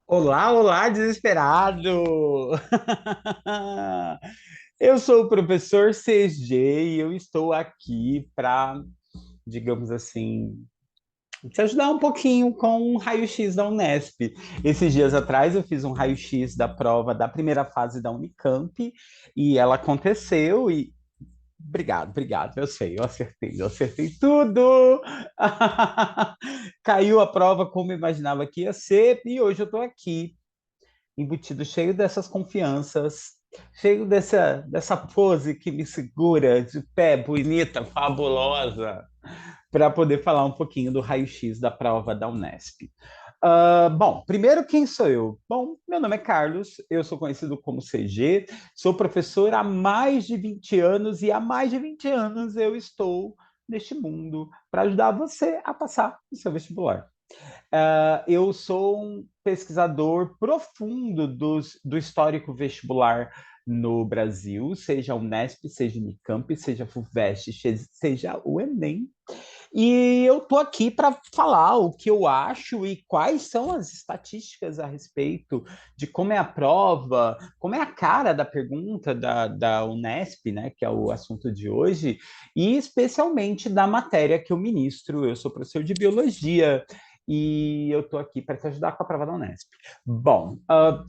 Olá, olá, desesperado! Eu sou o professor CG e eu estou aqui para, digamos assim, te ajudar um pouquinho com um raio-x da Unesp. Esses dias atrás eu fiz um raio-x da prova da primeira fase da Unicamp e ela aconteceu e obrigado, obrigado. Eu acertei tudo. Caiu a prova como eu imaginava que ia ser e hoje eu estou aqui embutido, cheio dessas confianças, cheio dessa pose que me segura, de pé, bonita, fabulosa, para poder falar um pouquinho do raio-x da prova da Unesp. Bom, primeiro, quem sou eu? Bom, meu nome é Carlos, eu sou conhecido como CG, sou professor há mais de 20 anos e há mais de 20 anos eu estou neste mundo para ajudar você a passar o seu vestibular. Eu sou um pesquisador profundo do histórico vestibular no Brasil, seja a Unesp, seja a Unicamp, seja a FUVEST, seja o Enem. E eu estou aqui para falar o que eu acho e quais são as estatísticas a respeito de como é a prova, como é a cara da pergunta da Unesp, né, que é o assunto de hoje, e especialmente da matéria que eu ministro. Eu sou professor de biologia e eu estou aqui para te ajudar com a prova da Unesp. Bom,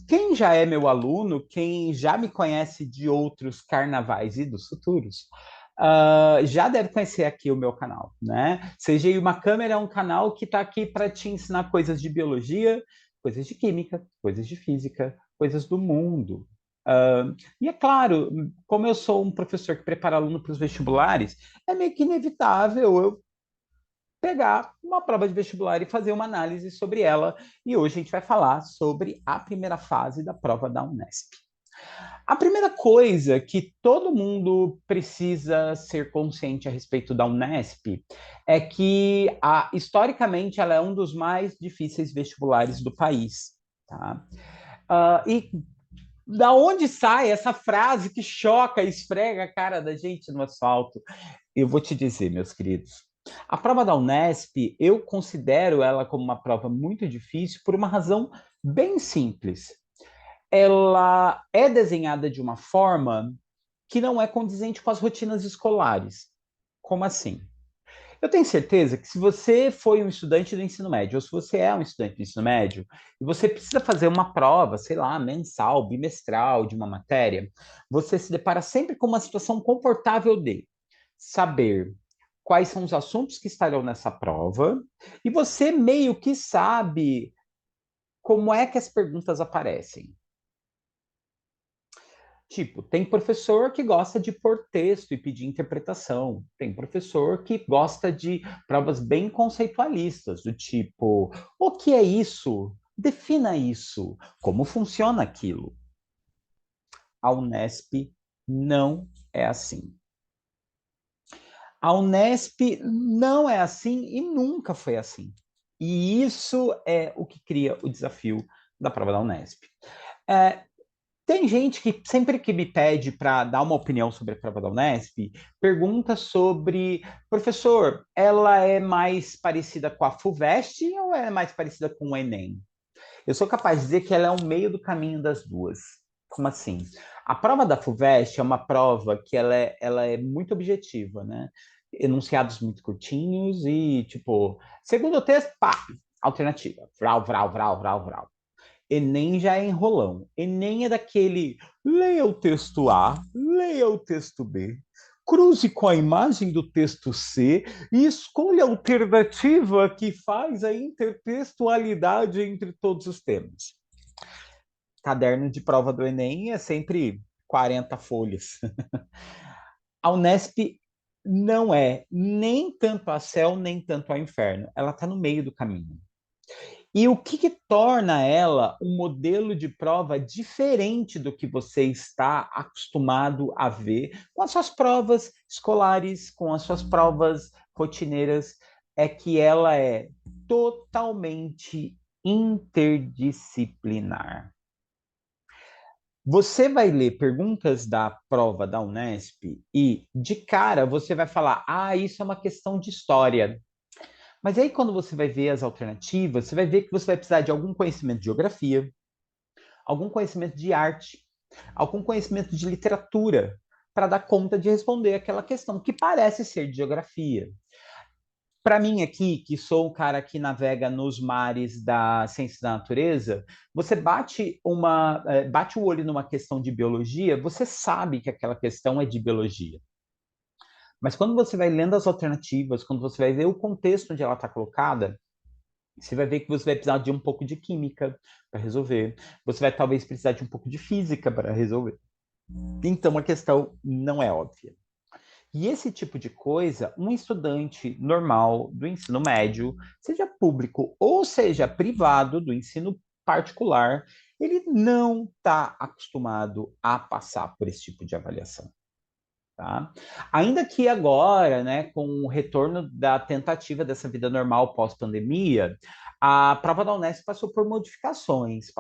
quem já é meu aluno, quem já me conhece de outros carnavais e dos futuros, já deve conhecer aqui o meu canal, né? CGI Uma Câmera é um canal que está aqui para te ensinar coisas de biologia, coisas de química, coisas de física, coisas do mundo. E é claro, como eu sou um professor que prepara aluno para os vestibulares, é meio que inevitável eu pegar uma prova de vestibular e fazer uma análise sobre ela. E hoje a gente vai falar sobre a primeira fase da prova da Unesp. A primeira coisa que todo mundo precisa ser consciente a respeito da Unesp é que, historicamente, ela é um dos mais difíceis vestibulares do país. Tá? E da onde sai essa frase que choca e esfrega a cara da gente no asfalto? Eu vou te dizer, meus queridos. A prova da Unesp, eu considero ela como uma prova muito difícil por uma razão bem simples. Ela é desenhada de uma forma que não é condizente com as rotinas escolares. Como assim? Eu tenho certeza que se você foi um estudante do ensino médio, ou se você é um estudante do ensino médio, e você precisa fazer uma prova, sei lá, mensal, bimestral de uma matéria, você se depara sempre com uma situação confortável de saber quais são os assuntos que estarão nessa prova, e você meio que sabe como é que as perguntas aparecem. Tipo, tem professor que gosta de pôr texto e pedir interpretação. Tem professor que gosta de provas bem conceitualistas, do tipo, o que é isso? Defina isso. Como funciona aquilo? A Unesp não é assim. A Unesp não é assim e nunca foi assim. E isso é o que cria o desafio da prova da Unesp. É, Tem gente que sempre que me pede para dar uma opinião sobre a prova da Unesp, pergunta sobre, professor, ela é mais parecida com a FUVEST ou é mais parecida com o Enem? Eu sou capaz de dizer que ela é um meio do caminho das duas. Como assim? A prova da FUVEST é uma prova que ela é muito objetiva, né? Enunciados muito curtinhos e, tipo, segundo o texto, pá, alternativa. Vral, vral, vral, vral, vral. Enem já é enrolão. Enem é daquele leia o texto A, leia o texto B, cruze com a imagem do texto C e escolha a alternativa que faz a intertextualidade entre todos os temas. Caderno de prova do Enem é sempre 40 folhas. A Unesp não é nem tanto a céu, nem tanto ao inferno. Ela está no meio do caminho. E o que torna ela um modelo de prova diferente do que você está acostumado a ver com as suas provas escolares, com as suas provas rotineiras, é que ela é totalmente interdisciplinar. Você vai ler perguntas da prova da Unesp e, de cara, você vai falar: ah, isso é uma questão de história. Mas aí, quando você vai ver as alternativas, você vai ver que você vai precisar de algum conhecimento de geografia, algum conhecimento de arte, algum conhecimento de literatura, para dar conta de responder aquela questão que parece ser de geografia. Para mim aqui, que sou um cara que navega nos mares da ciência da natureza, você bate o olho numa questão de biologia, você sabe que aquela questão é de biologia. Mas quando você vai lendo as alternativas, quando você vai ver o contexto onde ela está colocada, você vai ver que você vai precisar de um pouco de química para resolver. Você vai talvez precisar de um pouco de física para resolver. Então a questão não é óbvia. E esse tipo de coisa, um estudante normal do ensino médio, seja público ou seja privado do ensino particular, ele não está acostumado a passar por esse tipo de avaliação. Tá? Ainda que agora, né, com o retorno da tentativa dessa vida normal pós-pandemia, a prova da Unesp passou por modificações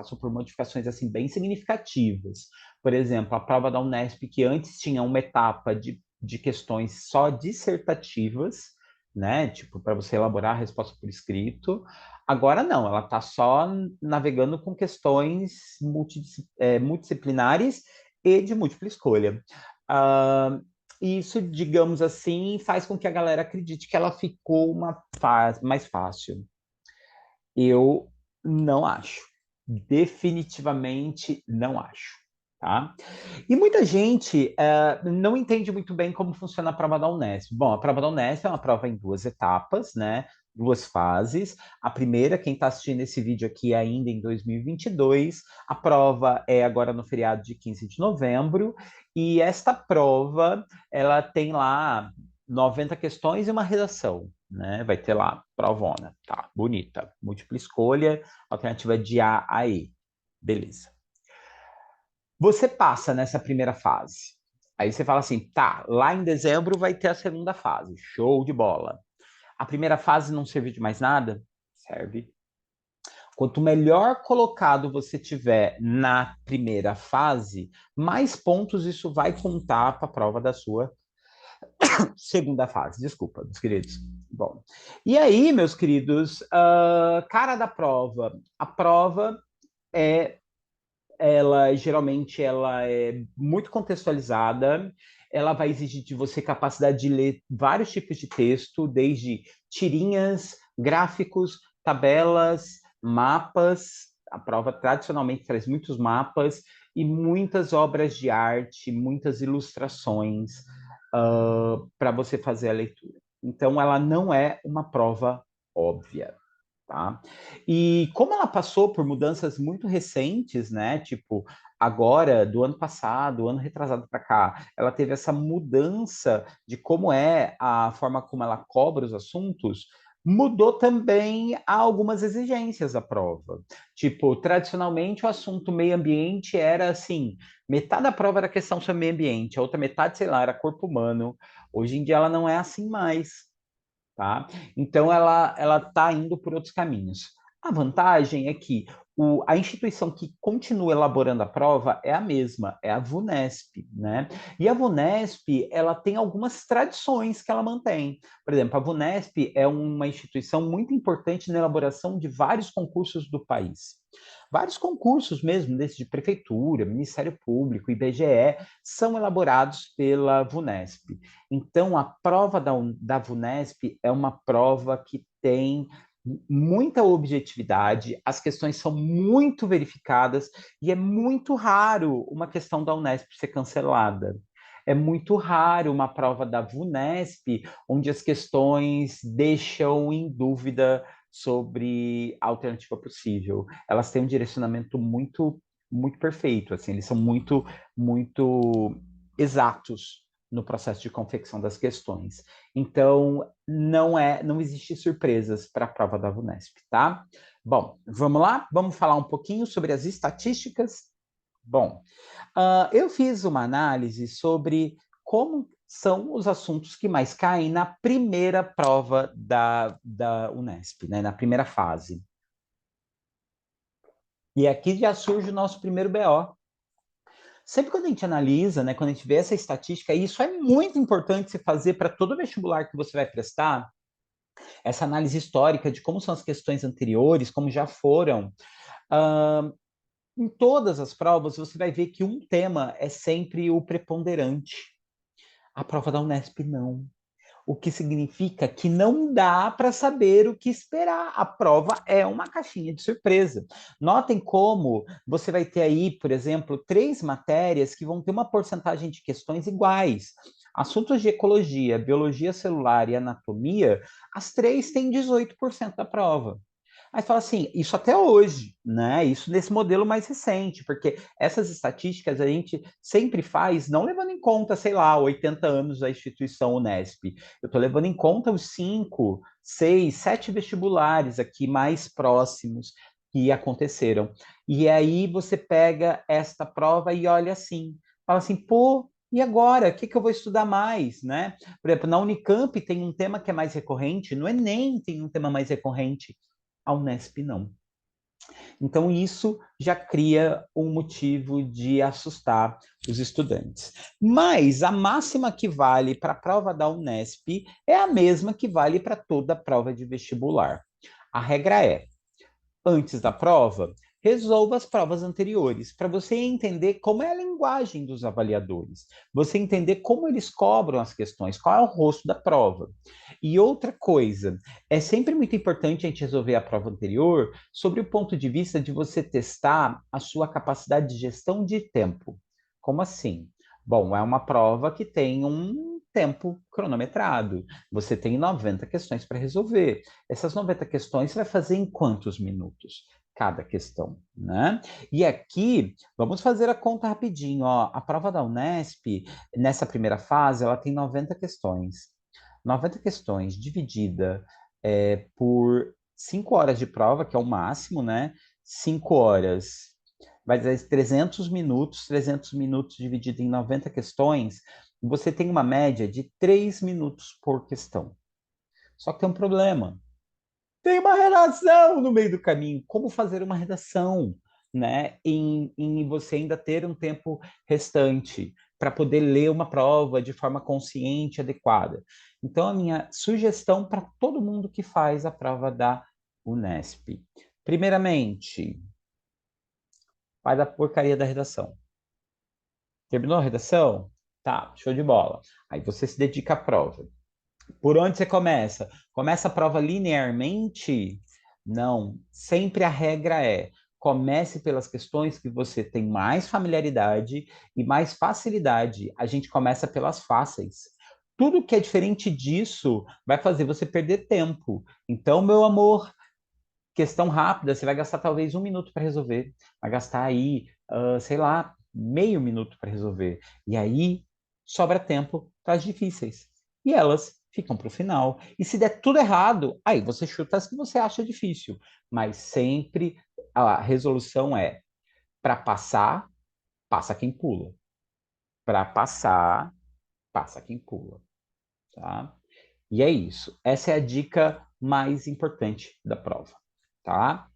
assim bem significativas. Por exemplo, a prova da Unesp, que antes tinha uma etapa de questões só dissertativas, né, tipo, para você elaborar a resposta por escrito, agora não, ela está só navegando com questões multidisciplinares e de múltipla escolha. Isso, digamos assim, faz com que a galera acredite que ela ficou mais fácil. Eu não acho. Definitivamente não acho. Tá? E muita gente não entende muito bem como funciona a prova da Unesp. Bom, a prova da Unesp é uma prova em duas etapas, né? Duas fases. A primeira, quem está assistindo esse vídeo aqui ainda em 2022, a prova é agora no feriado de 15 de novembro, e esta prova, ela tem lá 90 questões e uma redação, né? Vai ter lá, provona, tá, bonita. Múltipla escolha, alternativa de A a E. Beleza. Você passa nessa primeira fase. Aí você fala assim, tá, lá em dezembro vai ter a segunda fase. Show de bola. A primeira fase não serviu de mais nada? Serve. Quanto melhor colocado você tiver na primeira fase, mais pontos isso vai contar para a prova da sua segunda fase. Desculpa, meus queridos. Bom, e aí, meus queridos, cara da prova. A prova é ela geralmente ela é muito contextualizada, ela vai exigir de você capacidade de ler vários tipos de texto, desde tirinhas, gráficos, tabelas, mapas. A prova tradicionalmente traz muitos mapas e muitas obras de arte, muitas ilustrações para você fazer a leitura. Então, ela não é uma prova óbvia. Tá? E como ela passou por mudanças muito recentes, né? Tipo, agora, do ano passado, ano retrasado para cá, ela teve essa mudança de como é a forma como ela cobra os assuntos, mudou também algumas exigências da prova. Tipo, tradicionalmente o assunto meio ambiente era assim, metade da prova era questão sobre meio ambiente, a outra metade, sei lá, era corpo humano. Hoje em dia ela não é assim mais. Tá? Então, ela está indo por outros caminhos. A vantagem é que a instituição que continua elaborando a prova é a mesma, é a VUNESP, né? E a VUNESP, ela tem algumas tradições que ela mantém. Por exemplo, a VUNESP é uma instituição muito importante na elaboração de vários concursos do país. Vários concursos mesmo, desde de prefeitura, Ministério Público, IBGE, são elaborados pela VUNESP. Então, a prova da VUNESP é uma prova que tem muita objetividade, as questões são muito verificadas e é muito raro uma questão da Unesp ser cancelada. É muito raro uma prova da VUNESP onde as questões deixam em dúvida sobre a alternativa possível. Elas têm um direcionamento muito perfeito, assim, eles são muito exatos no processo de confecção das questões. Então, não existe surpresas para a prova da VUNESP, tá? Bom, vamos lá? Vamos falar um pouquinho sobre as estatísticas? Bom, eu fiz uma análise sobre como são os assuntos que mais caem na primeira prova da Unesp, né, na primeira fase. E aqui já surge o nosso primeiro BO. Sempre quando a gente analisa, né, quando a gente vê essa estatística, e isso é muito importante se fazer para todo vestibular que você vai prestar, essa análise histórica de como são as questões anteriores, como já foram. Uh, em todas as provas, você vai ver que um tema é sempre o preponderante. A prova da Unesp não. O que significa que não dá para saber o que esperar. A prova é uma caixinha de surpresa. Notem como você vai ter aí, por exemplo, 3 matérias que vão ter uma porcentagem de questões iguais. Assuntos de ecologia, biologia celular e anatomia, as 3 têm 18% da prova. Aí fala assim, isso até hoje, né? Isso nesse modelo mais recente, porque essas estatísticas a gente sempre faz, não levando em conta, sei lá, 80 anos da instituição Unesp. Eu estou levando em conta os 5, 6, 7 vestibulares aqui mais próximos que aconteceram. E aí você pega esta prova e olha assim, fala assim, pô, e agora? O que, que eu vou estudar mais, né? Por exemplo, na Unicamp tem um tema que é mais recorrente, no Enem tem um tema mais recorrente, a Unesp não. Então, isso já cria um motivo de assustar os estudantes. Mas a máxima que vale para a prova da Unesp é a mesma que vale para toda a prova de vestibular. A regra é: antes da prova, resolva as provas anteriores, para você entender como é a linguagem dos avaliadores, você entender como eles cobram as questões, qual é o rosto da prova. E outra coisa, é sempre muito importante a gente resolver a prova anterior sobre o ponto de vista de você testar a sua capacidade de gestão de tempo. Como assim? Bom, é uma prova que tem um tempo cronometrado. Você tem 90 questões para resolver. Essas 90 questões você vai fazer em quantos minutos? Cada questão, né? E aqui, vamos fazer a conta rapidinho, ó. A prova da Unesp, nessa primeira fase, ela tem 90 questões. 90 questões dividida por 5 horas de prova, que é o máximo, né? 5 horas vai dar 300 minutos dividido em 90 questões, você tem uma média de 3 minutos por questão. Só que tem um problema. Tem uma redação no meio do caminho. Como fazer uma redação, né? Em você ainda ter um tempo restante para poder ler uma prova de forma consciente, adequada. Então, a minha sugestão para todo mundo que faz a prova da Unesp. Primeiramente, faz a porcaria da redação. Terminou a redação? Tá, show de bola. Aí você se dedica à prova. Por onde você começa? Começa a prova linearmente? Não. Sempre a regra é: comece pelas questões que você tem mais familiaridade e mais facilidade. A gente começa pelas fáceis. Tudo que é diferente disso vai fazer você perder tempo. Então, meu amor, questão rápida, você vai gastar talvez 1 minuto para resolver. Vai gastar aí, sei lá, meio minuto para resolver. E aí sobra tempo para as difíceis. E elas ficam para o final. E se der tudo errado, aí você chuta as que você acha difícil. Mas sempre a resolução é: para passar, passa quem pula. Para passar, passa quem pula. Tá? E é isso. Essa é a dica mais importante da prova. Tá?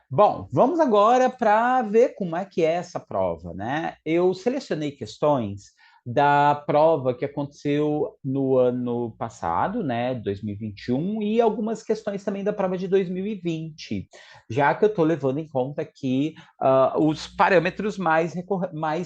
Bom, vamos agora para ver como é que é essa prova, né? Eu selecionei questões da prova que aconteceu no ano passado, né, 2021, e algumas questões também da prova de 2020, já que eu estou levando em conta aqui os parâmetros mais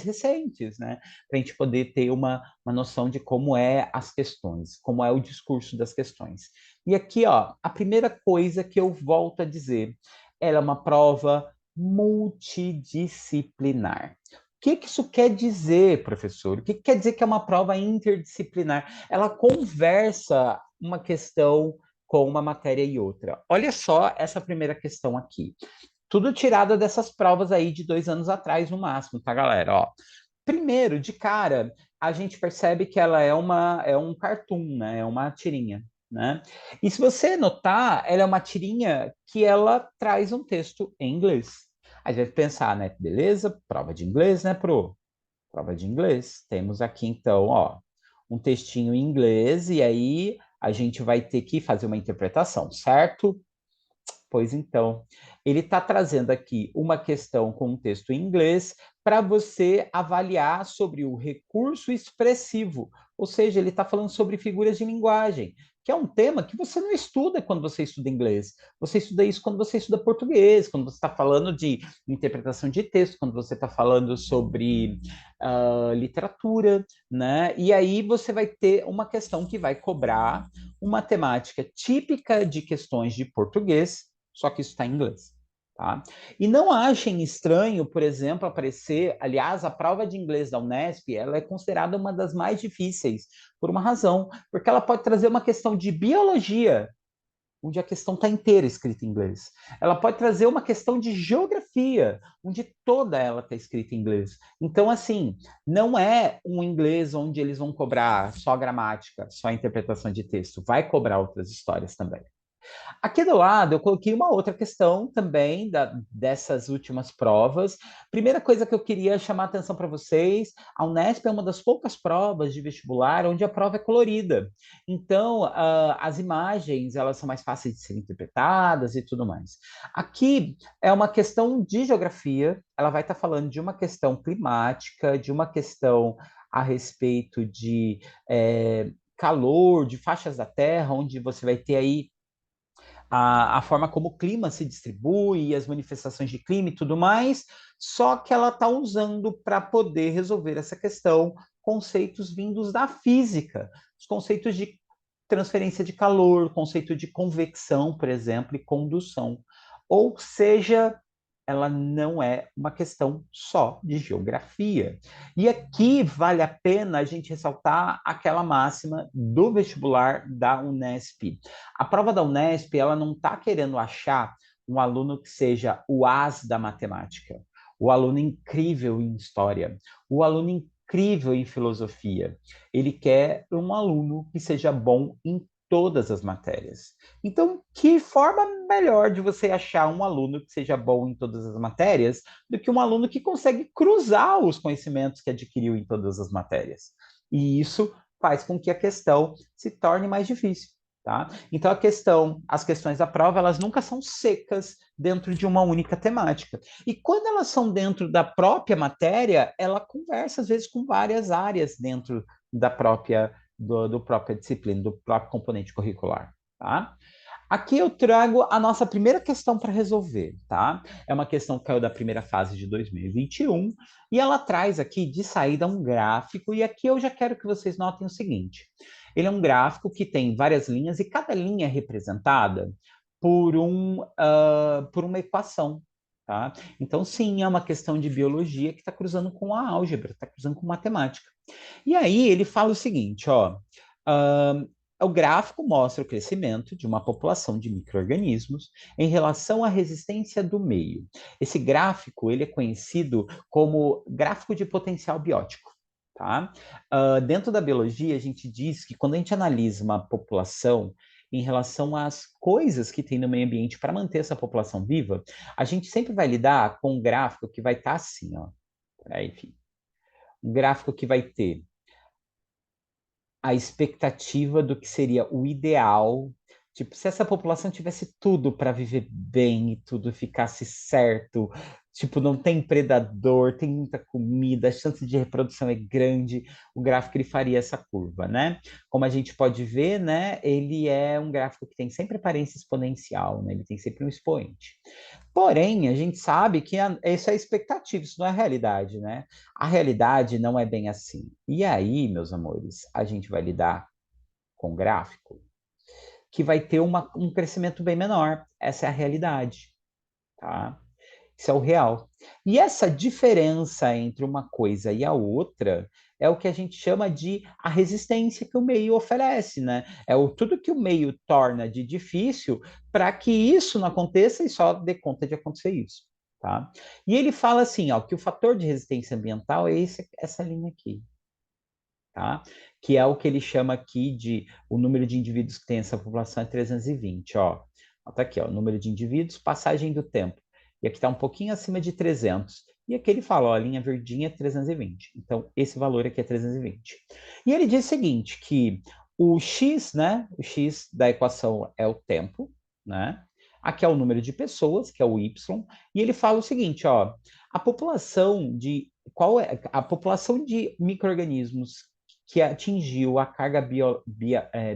recentes, né, para a gente poder ter uma noção de como é as questões, como é o discurso das questões. E aqui, ó, a primeira coisa que eu volto a dizer: ela é uma prova multidisciplinar. O que isso quer dizer, professor? O que quer dizer que é uma prova interdisciplinar? Ela conversa uma questão com uma matéria e outra. Olha só essa primeira questão aqui. Tudo tirado dessas provas aí de 2 anos atrás, no máximo, tá, galera? Ó, primeiro, de cara, a gente percebe que ela é um cartoon, né? É uma tirinha, né? E se você notar, ela é uma tirinha que ela traz um texto em inglês. Aí você vai pensar, né? Beleza, prova de inglês, né, pro? Prova de inglês. Temos aqui, então, ó, um textinho em inglês, e aí a gente vai ter que fazer uma interpretação, certo? Pois então, ele está trazendo aqui uma questão com um texto em inglês para você avaliar sobre o recurso expressivo, ou seja, ele está falando sobre figuras de linguagem. que é um tema que você não estuda quando você estuda inglês. Você estuda isso quando você estuda português, quando você está falando de interpretação de texto, quando você está falando sobre literatura, né? E aí você vai ter uma questão que vai cobrar uma temática típica de questões de português, só que isso está em inglês. Tá? E não achem estranho, por exemplo, aparecer, aliás, a prova de inglês da Unesp, ela é considerada uma das mais difíceis, por uma razão, porque ela pode trazer uma questão de biologia, onde a questão está inteira escrita em inglês. Ela pode trazer uma questão de geografia, onde toda ela está escrita em inglês. Então, assim, não é um inglês onde eles vão cobrar só gramática, só interpretação de texto, vai cobrar outras histórias também. Aqui do lado, eu coloquei uma outra questão também dessas últimas provas. Primeira coisa que eu queria chamar a atenção para vocês: a Unesp é uma das poucas provas de vestibular onde a prova é colorida. Então, as imagens elas são mais fáceis de serem interpretadas e tudo mais. Aqui é uma questão de geografia, ela vai estar falando de uma questão climática, de uma questão a respeito de calor, de faixas da Terra, onde você vai ter aí a forma como o clima se distribui, as manifestações de clima e tudo mais, só que ela está usando para poder resolver essa questão conceitos vindos da física, os conceitos de transferência de calor, conceito de convecção, por exemplo, e condução. Ou seja, ela não é uma questão só de geografia. E aqui vale a pena a gente ressaltar aquela máxima do vestibular da Unesp. A prova da Unesp, ela não está querendo achar um aluno que seja o as da matemática, o aluno incrível em história, o aluno incrível em filosofia. Ele quer um aluno que seja bom em todas as matérias. Então, que forma melhor de você achar um aluno que seja bom em todas as matérias do que um aluno que consegue cruzar os conhecimentos que adquiriu em todas as matérias? E isso faz com que a questão se torne mais difícil. Tá? Então, as questões da prova, elas nunca são secas dentro de uma única temática. E quando elas são dentro da própria matéria, ela conversa, às vezes, com várias áreas dentro da do própria disciplina, do próprio componente curricular. Tá? Aqui eu trago a nossa primeira questão para resolver, tá? É uma questão que caiu da primeira fase de 2021 e ela traz aqui de saída um gráfico e aqui eu já quero que vocês notem o seguinte. Ele é um gráfico que tem várias linhas e cada linha é representada por uma equação, tá? Então, sim, é uma questão de biologia que está cruzando com a álgebra, está cruzando com matemática. E aí ele fala o seguinte, ó, uh, o gráfico mostra o crescimento de uma população de micro-organismos em relação à resistência do meio. Esse gráfico ele é conhecido como gráfico de potencial biótico. Tá? Dentro da biologia, a gente diz que quando a gente analisa uma população em relação às coisas que tem no meio ambiente para manter essa população viva, a gente sempre vai lidar com um gráfico que vai estar assim, ó. Enfim, um gráfico que vai ter a expectativa do que seria o ideal. Tipo, se essa população tivesse tudo para viver bem e tudo ficasse certo, tipo, não tem predador, tem muita comida, a chance de reprodução é grande, o gráfico ele faria essa curva, né? Como a gente pode ver, né, ele é um gráfico que tem sempre aparência exponencial, né? Ele tem sempre um expoente. Porém, a gente sabe que isso é expectativa, isso não é realidade, né? A realidade não é bem assim. E aí, meus amores, a gente vai lidar com gráfico que vai ter um crescimento bem menor. Essa é a realidade, tá? Isso é o real. E essa diferença entre uma coisa e a outra é o que a gente chama de a resistência que o meio oferece, né? É tudo que o meio torna de difícil para que isso não aconteça e só dê conta de acontecer isso, tá? E ele fala assim, ó, que o fator de resistência ambiental é essa linha aqui, tá? Que é o que ele chama aqui de o número de indivíduos que tem essa população é 320, ó. Tá aqui, ó, o número de indivíduos, passagem do tempo. E aqui está um pouquinho acima de 300. E aqui ele fala, ó, a linha verdinha é 320. Então, esse valor aqui é 320. E ele diz o seguinte, que o x, né, o x da equação é o tempo, né? Aqui é o número de pessoas, que é o y, e ele fala o seguinte, a população de micro-organismos que atingiu a carga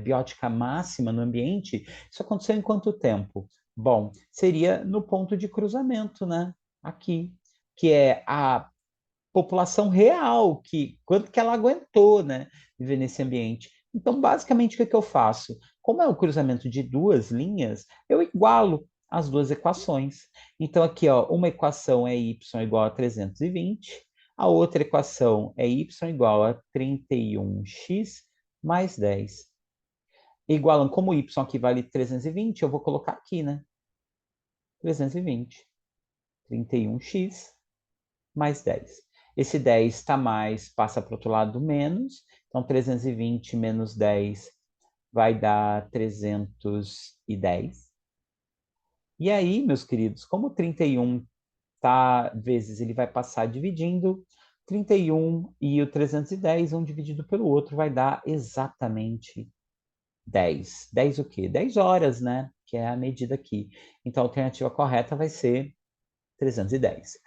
biótica máxima no ambiente, isso aconteceu em quanto tempo? Bom, seria no ponto de cruzamento, né? Aqui, que é a população real, que quanto que ela aguentou, né, viver nesse ambiente. Então, basicamente, o que que eu faço? Como é o cruzamento de duas linhas, eu igualo as duas equações. Então, aqui, ó, uma equação é y igual a 320, a outra equação é y igual a 31x mais 10. Igualam, como y aqui vale 320, eu vou colocar aqui, né? 320. 31x mais 10. Esse 10 está mais, passa para o outro lado do menos. Então, 320 menos 10 vai dar 310. E aí, meus queridos, como 31 tá, vezes ele vai passar dividindo, 31 e o 310, um dividido pelo outro, vai dar exatamente 10. 10 o quê? 10 horas, né? Que é a medida aqui. Então, a alternativa correta vai ser 310.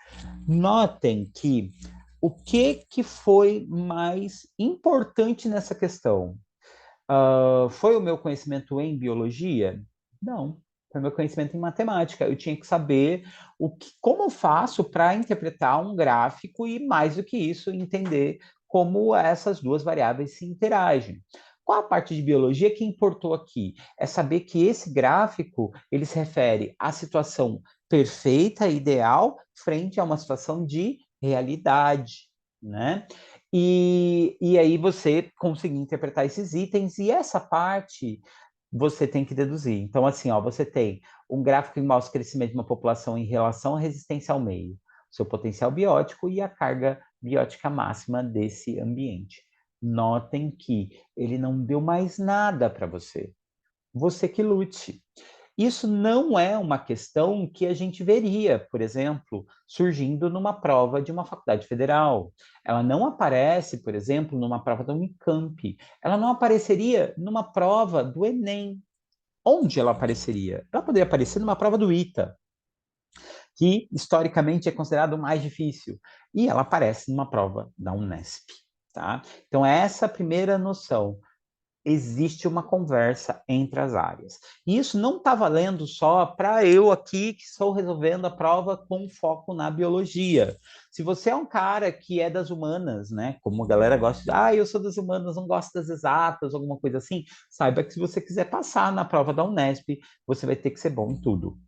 Notem que o que foi mais importante nessa questão? Foi o meu conhecimento em biologia? Não. Foi o meu conhecimento em matemática. Eu tinha que saber como eu faço para interpretar um gráfico e, mais do que isso, entender como essas duas variáveis se interagem. Qual a parte de biologia que importou aqui? É saber que esse gráfico ele se refere à situação perfeita, ideal, frente a uma situação de realidade, né? E aí você conseguir interpretar esses itens, e essa parte você tem que deduzir. Então, assim, ó, você tem um gráfico que mostra o crescimento de uma população em relação à resistência ao meio, seu potencial biótico e a carga biótica máxima desse ambiente. Notem que ele não deu mais nada para você. Você que lute. Isso não é uma questão que a gente veria, por exemplo, surgindo numa prova de uma faculdade federal. Ela não aparece, por exemplo, numa prova da Unicamp. Ela não apareceria numa prova do Enem. Onde ela apareceria? Ela poderia aparecer numa prova do ITA, que historicamente é considerado o mais difícil. E ela aparece numa prova da Unesp. Tá? Então, essa é a primeira noção, existe uma conversa entre as áreas. E isso não está valendo só para eu aqui que estou resolvendo a prova com foco na biologia. Se você é um cara que é das humanas, né? Como a galera gosta de, eu sou das humanas, não gosto das exatas, alguma coisa assim, saiba que se você quiser passar na prova da Unesp, você vai ter que ser bom em tudo.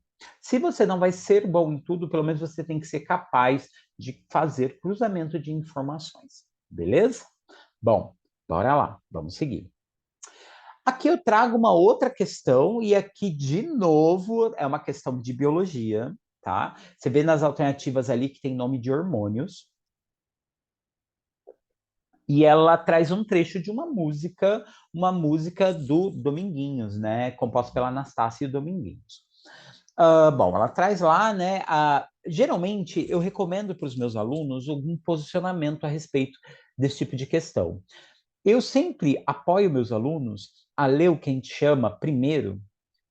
Se você não vai ser bom em tudo, pelo menos você tem que ser capaz de fazer cruzamento de informações. Beleza? Bom, bora lá, vamos seguir. Aqui eu trago uma outra questão, e aqui, de novo, é uma questão de biologia, tá? Você vê nas alternativas ali que tem nome de hormônios, e ela traz um trecho de uma música do Dominguinhos, né? Composta pela Anastácia e Dominguinhos. Bom, ela traz lá, né? Geralmente, eu recomendo para os meus alunos algum posicionamento a respeito desse tipo de questão. Eu sempre apoio meus alunos a ler o que a gente chama, primeiro,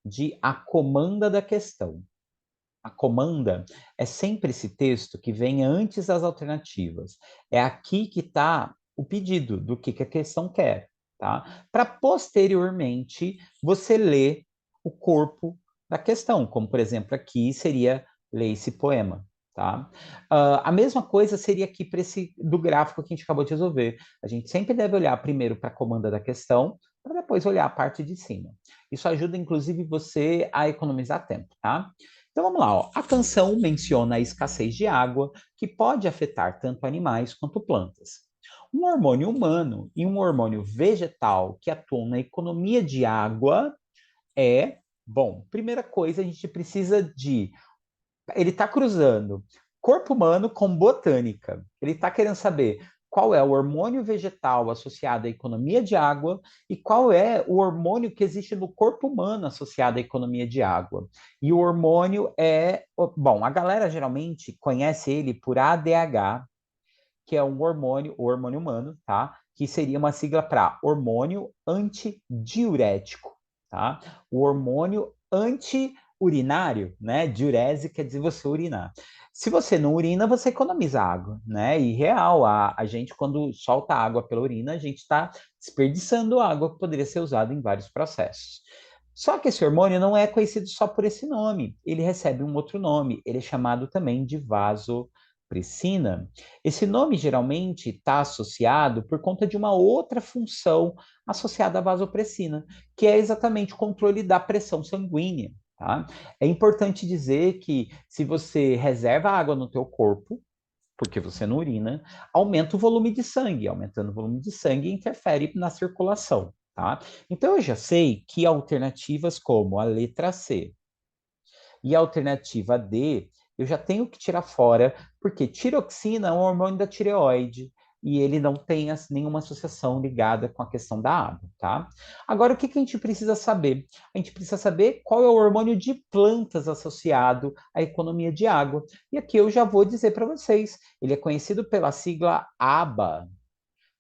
de a comanda da questão. A comanda é sempre esse texto que vem antes das alternativas. É aqui que está o pedido do que a questão quer, tá? Para posteriormente você ler o corpo da questão, como por exemplo aqui seria ler esse poema, tá? A mesma coisa seria aqui para esse do gráfico que a gente acabou de resolver. A gente sempre deve olhar primeiro para a comanda da questão, para depois olhar a parte de cima. Isso ajuda, inclusive, você a economizar tempo, tá? Então vamos lá, ó. A canção menciona a escassez de água, que pode afetar tanto animais quanto plantas. Um hormônio humano e um hormônio vegetal que atuam na economia de água bom, primeira coisa, a gente precisa de. Ele está cruzando corpo humano com botânica. Ele está querendo saber qual é o hormônio vegetal associado à economia de água e qual é o hormônio que existe no corpo humano associado à economia de água. E o hormônio bom, a galera geralmente conhece ele por ADH, que é um hormônio, o hormônio humano, tá? Que seria uma sigla para hormônio antidiurético, tá? O hormônio urinário, né? Diurese quer dizer você urinar. Se você não urina, você economiza água, né? E real, a gente, quando solta água pela urina, a gente está desperdiçando água que poderia ser usada em vários processos. Só que esse hormônio não é conhecido só por esse nome, ele recebe um outro nome, ele é chamado também de vasopressina. Esse nome geralmente está associado por conta de uma outra função associada à vasopressina, que é exatamente o controle da pressão sanguínea. Tá? É importante dizer que se você reserva água no teu corpo, porque você não urina, aumenta o volume de sangue. Aumentando o volume de sangue interfere na circulação. Tá? Então eu já sei que alternativas como a letra C e a alternativa D, eu já tenho que tirar fora, porque tiroxina é um hormônio da tireoide e ele não tem nenhuma associação ligada com a questão da água, tá? Agora, o que a gente precisa saber? A gente precisa saber qual é o hormônio de plantas associado à economia de água. E aqui eu já vou dizer para vocês, ele é conhecido pela sigla ABA,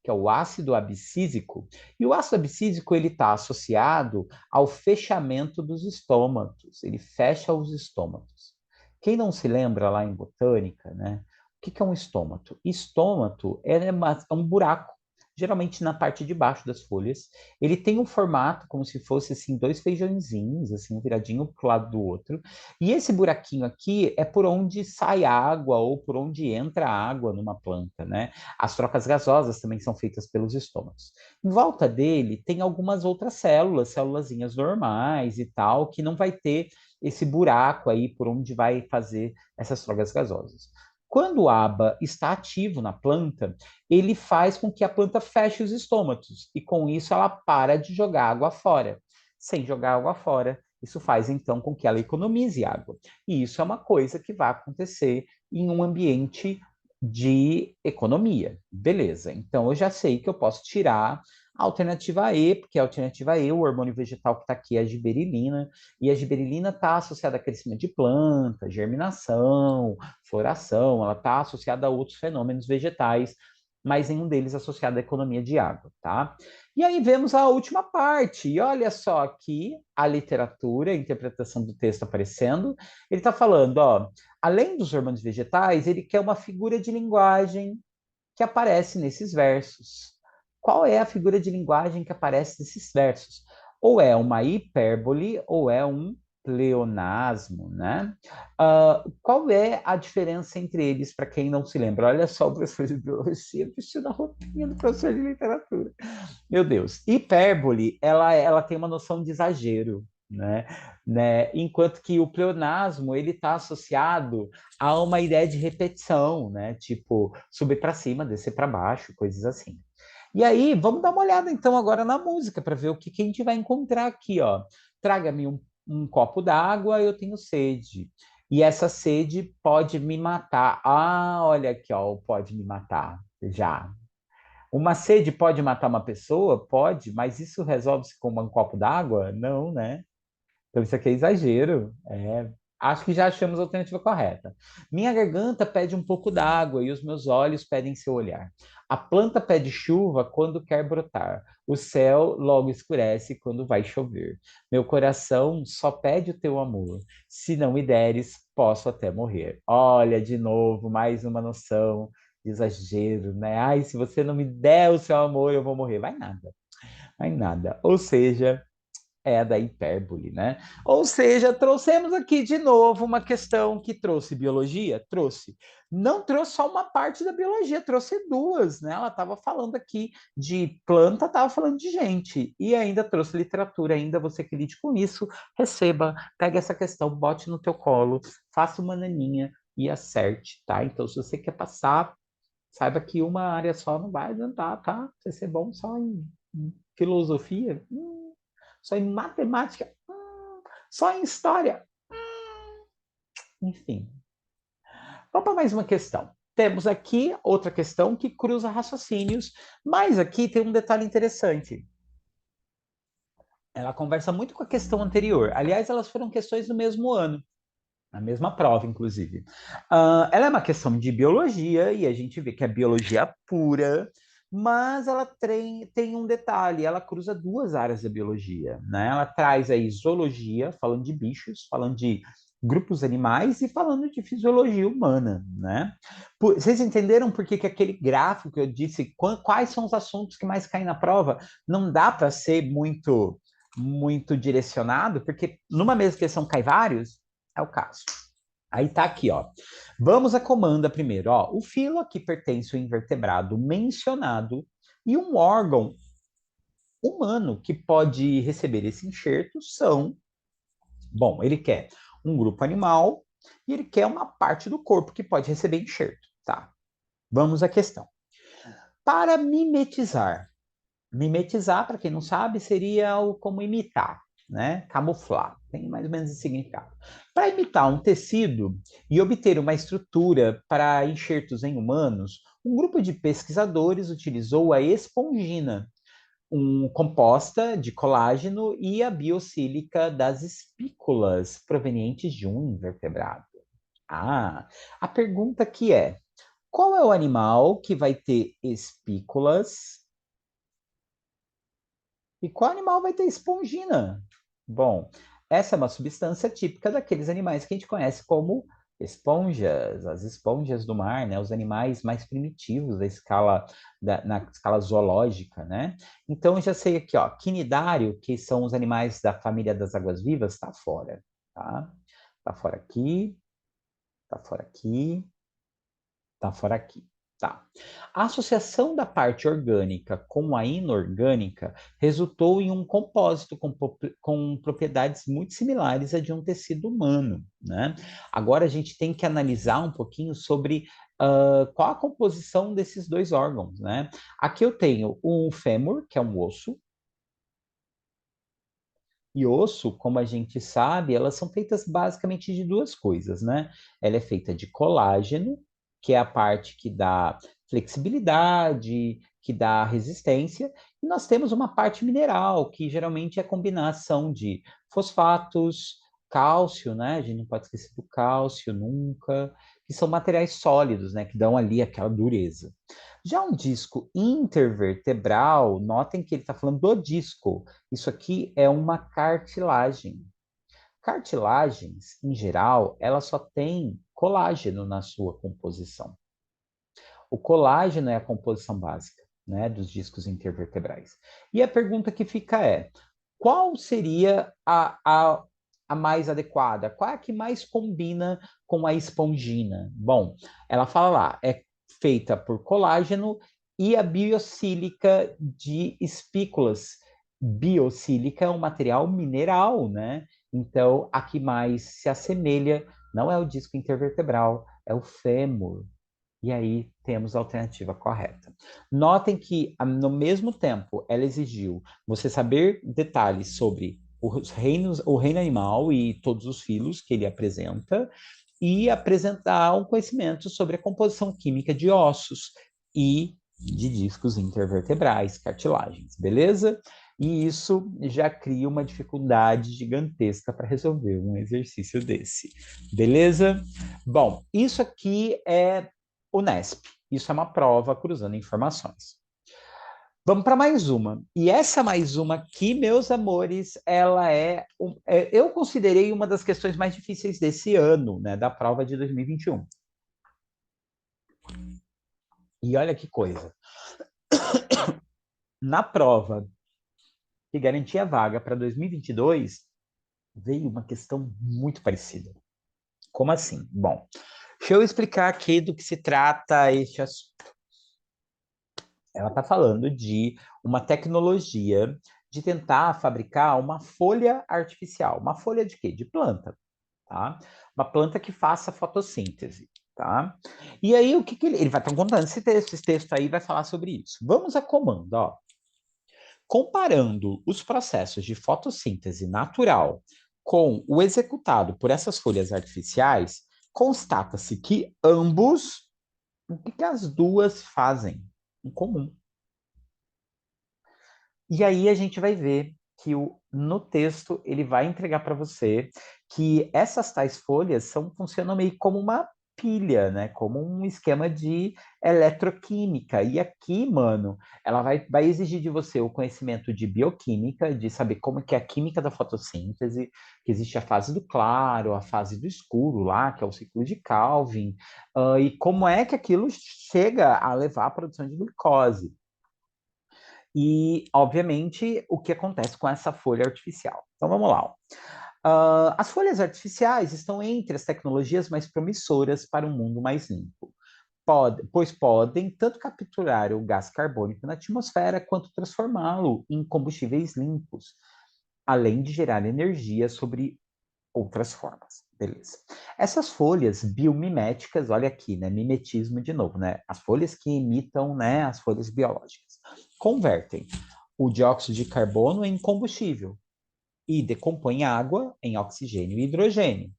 que é o ácido abscísico, e o ácido abscísico ele está associado ao fechamento dos estômatos, ele fecha os estômatos. Quem não se lembra lá em botânica, né? O que é um estômato? Estômato é um buraco, geralmente na parte de baixo das folhas. Ele tem um formato como se fosse assim dois feijõezinhos, assim um viradinho para o lado do outro. E esse buraquinho aqui é por onde sai água ou por onde entra água numa planta, né? As trocas gasosas também são feitas pelos estômatos. Em volta dele tem algumas outras células, célulazinhas normais e tal, que não vai ter esse buraco aí por onde vai fazer essas trocas gasosas. Quando o ABA está ativo na planta, ele faz com que a planta feche os estômatos e com isso ela para de jogar água fora. Sem jogar água fora, isso faz então com que ela economize água. E isso é uma coisa que vai acontecer em um ambiente de economia. Beleza, então eu já sei que eu posso tirar a alternativa E, porque a alternativa E, o hormônio vegetal que está aqui é a giberelina, e a giberelina está associada a crescimento de planta, germinação, floração, ela está associada a outros fenômenos vegetais, mas nenhum deles associado à economia de água, tá? E aí vemos a última parte, e olha só aqui a literatura, a interpretação do texto aparecendo, ele está falando, ó, além dos hormônios vegetais, ele quer uma figura de linguagem que aparece nesses versos. Qual é a figura de linguagem que aparece nesses versos? Ou é uma hipérbole ou é um pleonasmo, né? Qual é a diferença entre eles, para quem não se lembra? Olha só o professor de biologia vestindo a roupinha do professor de literatura. Meu Deus, hipérbole, ela tem uma noção de exagero, né? Enquanto que o pleonasmo, ele está associado a uma ideia de repetição, né? Tipo, subir para cima, descer para baixo, coisas assim. E aí, vamos dar uma olhada então agora na música para ver o que a gente vai encontrar aqui, ó. Traga-me um copo d'água, eu tenho sede. E essa sede pode me matar. Ah, olha aqui, ó, pode me matar. Já, uma sede pode matar uma pessoa? Pode, mas isso resolve-se com um copo d'água? Não, né? Então isso aqui é exagero. Acho que já achamos a alternativa correta. Minha garganta pede um pouco d'água e os meus olhos pedem seu olhar. A planta pede chuva quando quer brotar. O céu logo escurece quando vai chover. Meu coração só pede o teu amor. Se não me deres, posso até morrer. Olha, de novo, mais uma noção de exagero, né? Ai, se você não me der o seu amor, eu vou morrer. Vai nada, vai nada. Ou seja, é da hipérbole, né? Ou seja, trouxemos aqui de novo uma questão que trouxe biologia? Trouxe. Não trouxe só uma parte da biologia, trouxe duas, né? Ela estava falando aqui de planta, estava falando de gente, e ainda trouxe literatura, ainda você que lide com isso, receba, pega essa questão, bote no teu colo, faça uma naninha e acerte, tá? Então, se você quer passar, saiba que uma área só não vai adiantar, tá? Você ser bom só em filosofia, só em matemática, só em história. Enfim. Vamos para mais uma questão. Temos aqui outra questão que cruza raciocínios, mas aqui tem um detalhe interessante. Ela conversa muito com a questão anterior. Aliás, elas foram questões do mesmo ano, na mesma prova, inclusive. Ela é uma questão de biologia, e a gente vê que a biologia pura Mas ela tem um detalhe, ela cruza duas áreas da biologia, né? Ela traz aí zoologia, falando de bichos, falando de grupos animais e falando de fisiologia humana, né? Vocês entenderam por que aquele gráfico que eu disse, quais são os assuntos que mais caem na prova? Não dá para ser muito direcionado, porque numa mesma questão cai vários, é o caso. Aí tá aqui, ó. Vamos à comanda primeiro, ó. O filo aqui pertence ao invertebrado mencionado e um órgão humano que pode receber esse enxerto são, bom, ele quer um grupo animal e ele quer uma parte do corpo que pode receber enxerto, tá? Vamos à questão. Para mimetizar, mimetizar, para quem não sabe, seria o como imitar, né? Camuflar, tem mais ou menos esse significado. Para imitar um tecido e obter uma estrutura para enxertos em humanos, um grupo de pesquisadores utilizou a espongina, composta de colágeno e a biosílica das espículas provenientes de um invertebrado. Ah, a pergunta que é: qual é o animal que vai ter espículas e qual animal vai ter espongina? Bom, essa é uma substância típica daqueles animais que a gente conhece como esponjas, as esponjas do mar, né? Os animais mais primitivos da escala, na escala zoológica, né? Então, eu já sei aqui, ó, quinidário, que são os animais da família das águas-vivas, está fora, tá? Tá fora aqui, tá fora aqui, tá fora aqui. Tá. A associação da parte orgânica com a inorgânica resultou em um compósito com propriedades muito similares a de um tecido humano, né? Agora a gente tem que analisar um pouquinho sobre qual a composição desses dois órgãos, né? Aqui eu tenho um fêmur, que é um osso, e osso, como a gente sabe, elas são feitas basicamente de duas coisas, né? Ela é feita de colágeno, que é a parte que dá flexibilidade, que dá resistência, e nós temos uma parte mineral, que geralmente é a combinação de fosfatos, cálcio, né? A gente não pode esquecer do cálcio nunca, que são materiais sólidos, né? Que dão ali aquela dureza. Já um disco intervertebral, notem que ele está falando do disco. Isso aqui é uma cartilagem. Cartilagens, em geral, ela só tem colágeno na sua composição. O colágeno é a composição básica, né, dos discos intervertebrais. E a pergunta que fica é: qual seria a mais adequada? Qual é a que mais combina com a espongina? Bom, ela fala lá, é feita por colágeno e a biosílica de espículas. Biosílica é um material mineral, né? Então, a que mais se assemelha não é o disco intervertebral, é o fêmur. E aí temos a alternativa correta. Notem que, no mesmo tempo, ela exigiu você saber detalhes sobre os reinos, o reino animal e todos os filos que ele apresenta, e apresentar um conhecimento sobre a composição química de ossos e de discos intervertebrais, cartilagens, beleza? E isso já cria uma dificuldade gigantesca para resolver um exercício desse, beleza? Bom, isso aqui é o NESP. Isso é uma prova cruzando informações. Vamos para mais uma. E essa mais uma aqui, meus amores, ela eu considerei uma das questões mais difíceis desse ano, né, da prova de 2021. E olha que coisa. Na prova que garantia vaga para 2022, veio uma questão muito parecida. Como assim? Bom, deixa eu explicar aqui do que se trata este assunto. Ela está falando de uma tecnologia de tentar fabricar uma folha artificial. Uma folha de quê? De planta, tá? Uma planta que faça fotossíntese, tá? E aí, o que, que ele vai estar contando esse texto aí vai falar sobre isso. Vamos a comando, ó. Comparando os processos de fotossíntese natural com o executado por essas folhas artificiais, constata-se que ambos, o que, que as duas fazem em comum? E aí a gente vai ver que no texto ele vai entregar para você que essas tais folhas funcionam meio como uma pilha, né? Como um esquema de eletroquímica. E aqui, mano, ela vai exigir de você o conhecimento de bioquímica, de saber como que é a química da fotossíntese, que existe a fase do claro, a fase do escuro lá, que é o ciclo de Calvin, e como é que aquilo chega a levar à produção de glicose. E, obviamente, o que acontece com essa folha artificial. Então, vamos lá. As folhas artificiais estão entre as tecnologias mais promissoras para um mundo mais limpo, pois podem tanto capturar o gás carbônico na atmosfera quanto transformá-lo em combustíveis limpos, além de gerar energia sobre outras formas. Beleza. Essas folhas biomiméticas, olha aqui, né? Mimetismo de novo, né? As folhas que imitam, né, as folhas biológicas, convertem o dióxido de carbono em combustível e decompõem água em oxigênio e hidrogênio.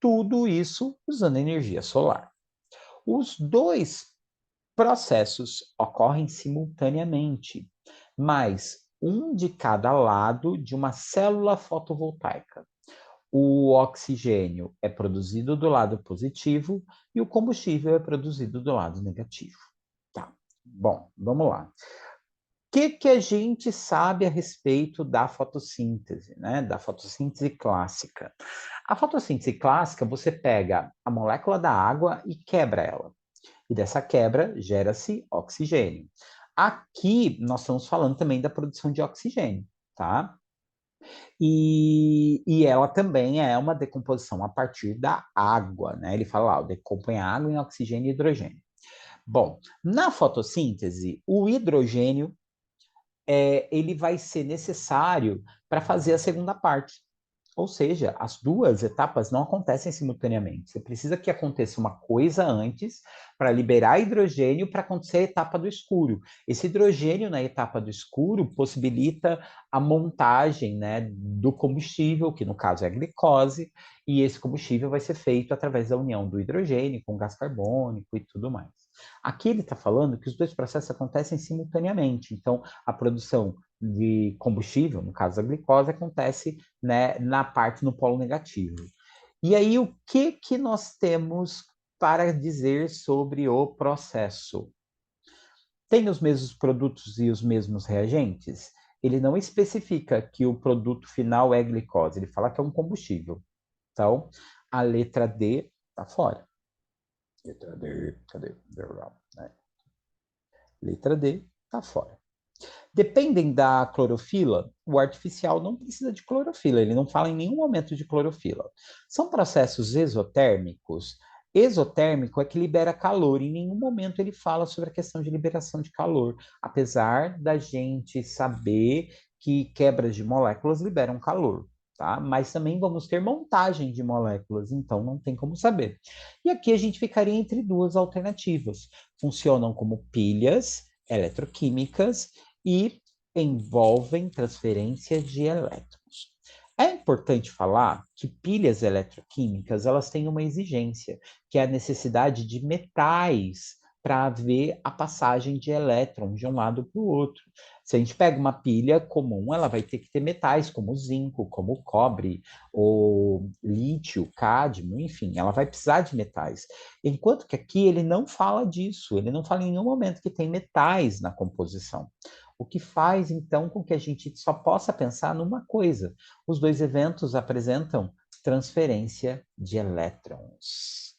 Tudo isso usando energia solar. Os dois processos ocorrem simultaneamente, mas um de cada lado de uma célula fotovoltaica. O oxigênio é produzido do lado positivo e o combustível é produzido do lado negativo. Tá. Bom, vamos lá. O que a gente sabe a respeito da fotossíntese, né? Da fotossíntese clássica? A fotossíntese clássica, você pega a molécula da água e quebra ela. E dessa quebra gera-se oxigênio. Aqui nós estamos falando também da produção de oxigênio, tá? E ela também é uma decomposição a partir da água, né? Ele fala lá, decompõe a água em oxigênio e hidrogênio. Bom, na fotossíntese, o hidrogênio ele vai ser necessário para fazer a segunda parte. Ou seja, as duas etapas não acontecem simultaneamente. Você precisa que aconteça uma coisa antes para liberar hidrogênio para acontecer a etapa do escuro. Esse hidrogênio na etapa do escuro possibilita a montagem, né, do combustível, que no caso é a glicose, e esse combustível vai ser feito através da união do hidrogênio com gás carbônico e tudo mais. Aqui ele está falando que os dois processos acontecem simultaneamente. Então, a produção de combustível, no caso da glicose, acontece, né, na parte no polo negativo. E aí, o que nós temos para dizer sobre o processo? Tem os mesmos produtos e os mesmos reagentes? Ele não especifica que o produto final é glicose, ele fala que é um combustível. Então, a letra D está fora. Letra D, cadê? Né? Letra D está fora. Dependem da clorofila, o artificial não precisa de clorofila, ele não fala em nenhum momento de clorofila. São processos exotérmicos. Exotérmico é que libera calor, em nenhum momento ele fala sobre a questão de liberação de calor, apesar da gente saber que quebras de moléculas liberam calor. Tá? Mas também vamos ter montagem de moléculas, então não tem como saber. E aqui a gente ficaria entre duas alternativas. Funcionam como pilhas eletroquímicas e envolvem transferência de elétrons. É importante falar que pilhas eletroquímicas elas têm uma exigência, que é a necessidade de metais para haver a passagem de elétrons de um lado para o outro. Se a gente pega uma pilha comum, ela vai ter que ter metais como o zinco, como o cobre, o lítio, cádmio, enfim, ela vai precisar de metais. Enquanto que aqui ele não fala disso, ele não fala em nenhum momento que tem metais na composição. O que faz, então, com que a gente só possa pensar numa coisa: os dois eventos apresentam transferência de elétrons.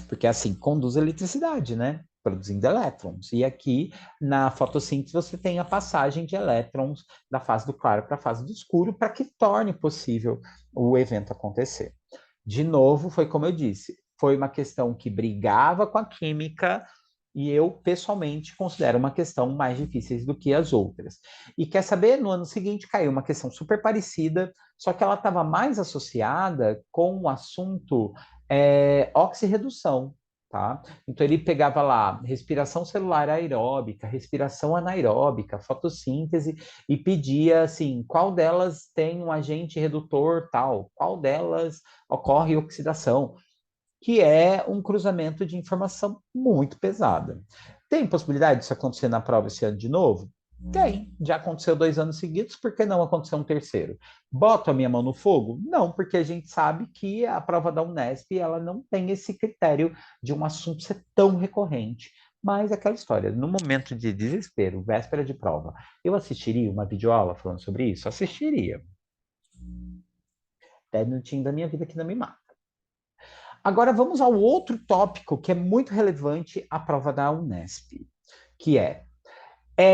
Porque assim, conduz eletricidade, né? Produzindo elétrons. E aqui, na fotossíntese, você tem a passagem de elétrons da fase do claro para a fase do escuro, para que torne possível o evento acontecer. De novo, foi como eu disse, foi uma questão que brigava com a química e eu, pessoalmente, considero uma questão mais difícil do que as outras. E quer saber? No ano seguinte caiu uma questão super parecida, só que ela estava mais associada com o assunto oxirredução. Tá? Então ele pegava lá respiração celular aeróbica, respiração anaeróbica, fotossíntese e pedia assim, qual delas tem um agente redutor tal, qual delas ocorre oxidação, que é um cruzamento de informação muito pesada. Tem possibilidade disso acontecer na prova esse ano de novo? Tem, já aconteceu 2 anos seguidos, por que não aconteceu um terceiro? Boto a minha mão no fogo? Não, porque a gente sabe que a prova da Unesp ela não tem esse critério de um assunto ser tão recorrente. Mas aquela história, no momento de desespero, véspera de prova, eu assistiria uma videoaula falando sobre isso? Assistiria. Até no time da minha vida que não me mata. Agora vamos ao outro tópico que é muito relevante à prova da Unesp, que é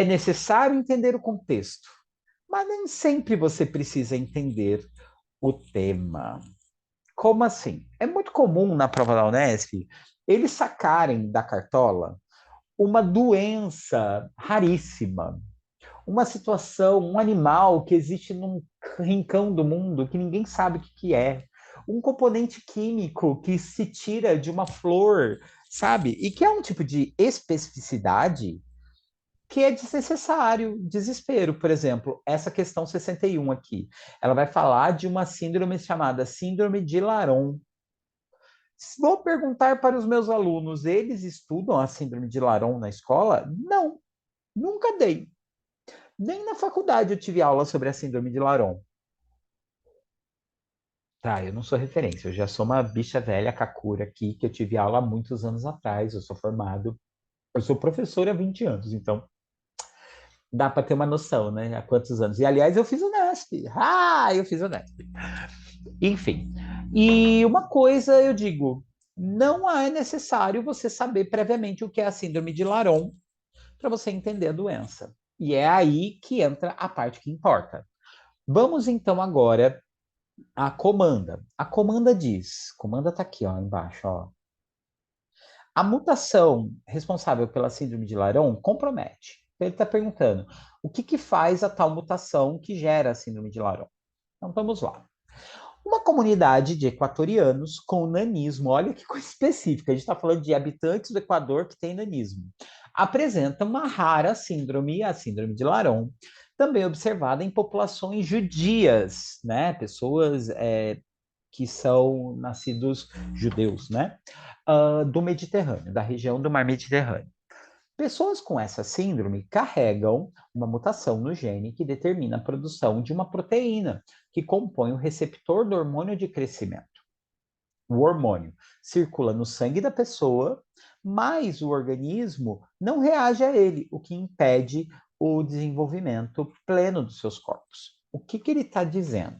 necessário entender o contexto, mas nem sempre você precisa entender o tema. Como assim? É muito comum na prova da Unesp eles sacarem da cartola uma doença raríssima, uma situação, um animal que existe num rincão do mundo que ninguém sabe o que, que é, um componente químico que se tira de uma flor, sabe? E que é um tipo de especificidade que é desnecessário, desespero. Por exemplo, essa questão 61 aqui, ela vai falar de uma síndrome chamada síndrome de Laron. Vou perguntar para os meus alunos, eles estudam a síndrome de Laron na escola? Não, nunca dei. Nem na faculdade eu tive aula sobre a síndrome de Laron. Tá, eu não sou referência, eu já sou uma bicha velha kakura aqui, que eu tive aula há muitos anos atrás, eu sou formado, eu sou professor há 20 anos, então dá para ter uma noção, né? Há quantos anos. E, aliás, eu fiz o Nesp. Ah, eu fiz o Nesp. Enfim. E uma coisa eu digo, não é necessário você saber previamente o que é a síndrome de Laron para você entender a doença. E é aí que entra a parte que importa. Vamos então agora à comanda. A comanda diz, comanda está aqui, ó, embaixo, ó. A mutação responsável pela síndrome de Laron compromete. Então, ele está perguntando o que, que faz a tal mutação que gera a síndrome de Laron. Então vamos lá. Uma comunidade de equatorianos com nanismo, olha que coisa específica, a gente está falando de habitantes do Equador que têm nanismo, apresenta uma rara síndrome, a síndrome de Laron, também observada em populações judias, né? Pessoas que são nascidos judeus, né? Do Mediterrâneo, da região do Mar Mediterrâneo. Pessoas com essa síndrome carregam uma mutação no gene que determina a produção de uma proteína que compõe o receptor do hormônio de crescimento. O hormônio circula no sangue da pessoa, mas o organismo não reage a ele, o que impede o desenvolvimento pleno dos seus corpos. O que, que ele está dizendo?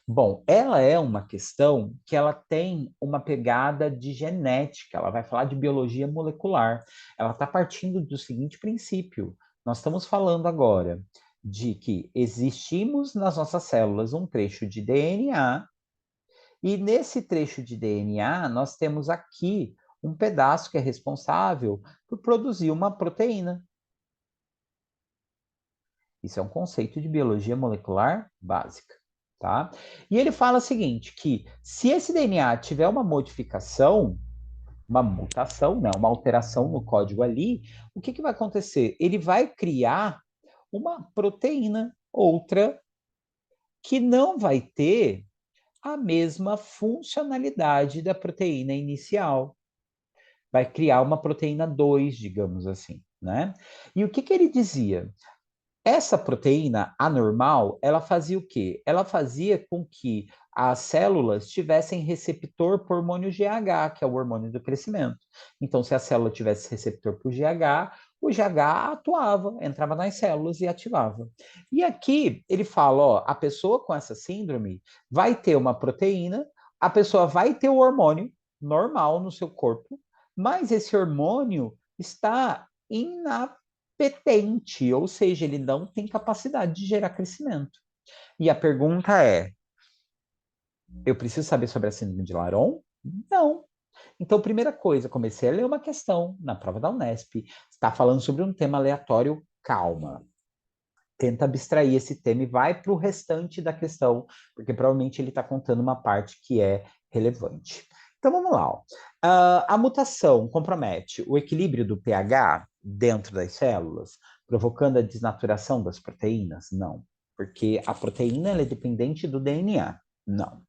Bom, ela é uma questão que ela tem uma pegada de genética, ela vai falar de biologia molecular. Ela está partindo do seguinte princípio: nós estamos falando agora de que existimos nas nossas células um trecho de DNA, e nesse trecho de DNA nós temos aqui um pedaço que é responsável por produzir uma proteína. Isso é um conceito de biologia molecular básica, tá? E ele fala o seguinte, que se esse DNA tiver uma modificação, uma mutação, né, uma alteração no código ali, o que, que vai acontecer? Ele vai criar uma proteína, outra, que não vai ter a mesma funcionalidade da proteína inicial. Vai criar uma proteína 2, digamos assim, né? E o que, que ele dizia? Essa proteína anormal, ela fazia o quê? Ela fazia com que as células tivessem receptor por hormônio GH, que é o hormônio do crescimento. Então, se a célula tivesse receptor por GH, o GH atuava, entrava nas células e ativava. E aqui ele fala, ó, a pessoa com essa síndrome vai ter uma proteína, a pessoa vai ter o hormônio normal no seu corpo, mas esse hormônio está inapetente, ou seja, ele não tem capacidade de gerar crescimento. E a pergunta é: eu preciso saber sobre a síndrome de Laron? Não. Então, primeira coisa, comecei a ler uma questão na prova da Unesp, está falando sobre um tema aleatório, calma. Tenta abstrair esse tema e vai para o restante da questão, porque provavelmente ele está contando uma parte que é relevante. Então vamos lá. Ó. A mutação compromete o equilíbrio do pH dentro das células, provocando a desnaturação das proteínas? Não, porque a proteína é dependente do DNA. Não.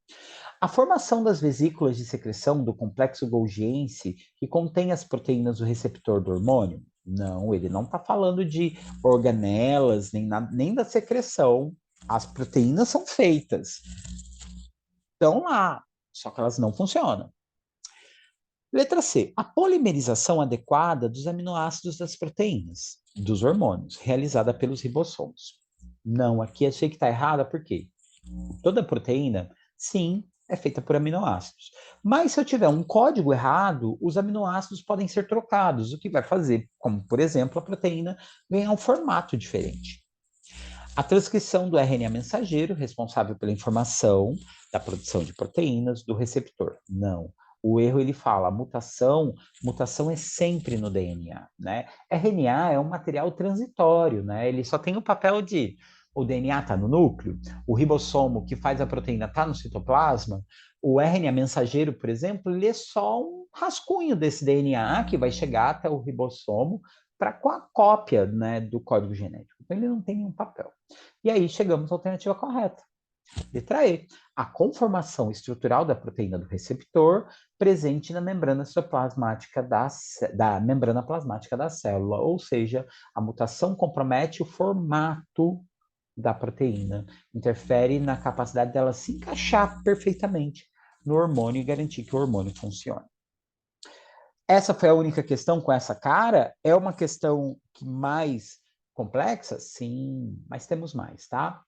A formação das vesículas de secreção do complexo Golgiense, que contém as proteínas do receptor do hormônio? Não, ele não está falando de organelas, nem da secreção. As proteínas são feitas, estão lá, só que elas não funcionam. Letra C. A polimerização adequada dos aminoácidos das proteínas, dos hormônios, realizada pelos ribossomos. Não, aqui achei que está errada, por quê? Toda proteína, sim, é feita por aminoácidos. Mas se eu tiver um código errado, os aminoácidos podem ser trocados, o que vai fazer, como por exemplo, a proteína ganhar um formato diferente. A transcrição do RNA mensageiro, responsável pela informação da produção de proteínas do receptor. Não. O erro ele fala, mutação é sempre no DNA, né? RNA é um material transitório, né? Ele só tem o papel de o DNA está no núcleo, o ribossomo que faz a proteína está no citoplasma, o RNA mensageiro, por exemplo, ele é só um rascunho desse DNA que vai chegar até o ribossomo para com a cópia, né, do código genético. Então ele não tem nenhum papel. E aí chegamos à alternativa correta. Letra E. A conformação estrutural da proteína do receptor presente na membrana citoplasmática da membrana plasmática da célula, ou seja, a mutação compromete o formato da proteína, interfere na capacidade dela se encaixar perfeitamente no hormônio e garantir que o hormônio funcione. Essa foi a única questão com essa cara? É uma questão mais complexa? Sim, mas temos mais, tá?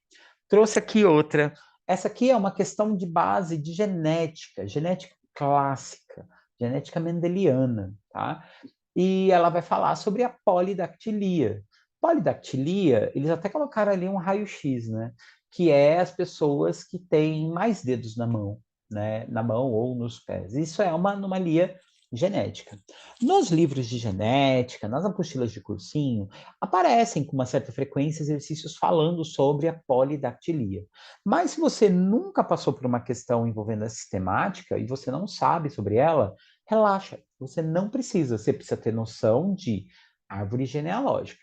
Trouxe aqui outra. Essa aqui é uma questão de base de genética, genética clássica, genética mendeliana, tá? E ela vai falar sobre a polidactilia. Polidactilia, eles até colocaram ali um raio-x, né? Que é as pessoas que têm mais dedos na mão, né? Na mão ou nos pés. Isso é uma anomalia genética. Nos livros de genética, nas apostilas de cursinho, aparecem com uma certa frequência exercícios falando sobre a polidactilia. Mas se você nunca passou por uma questão envolvendo a sistemática e você não sabe sobre ela, relaxa, você não precisa, você precisa ter noção de árvore genealógica.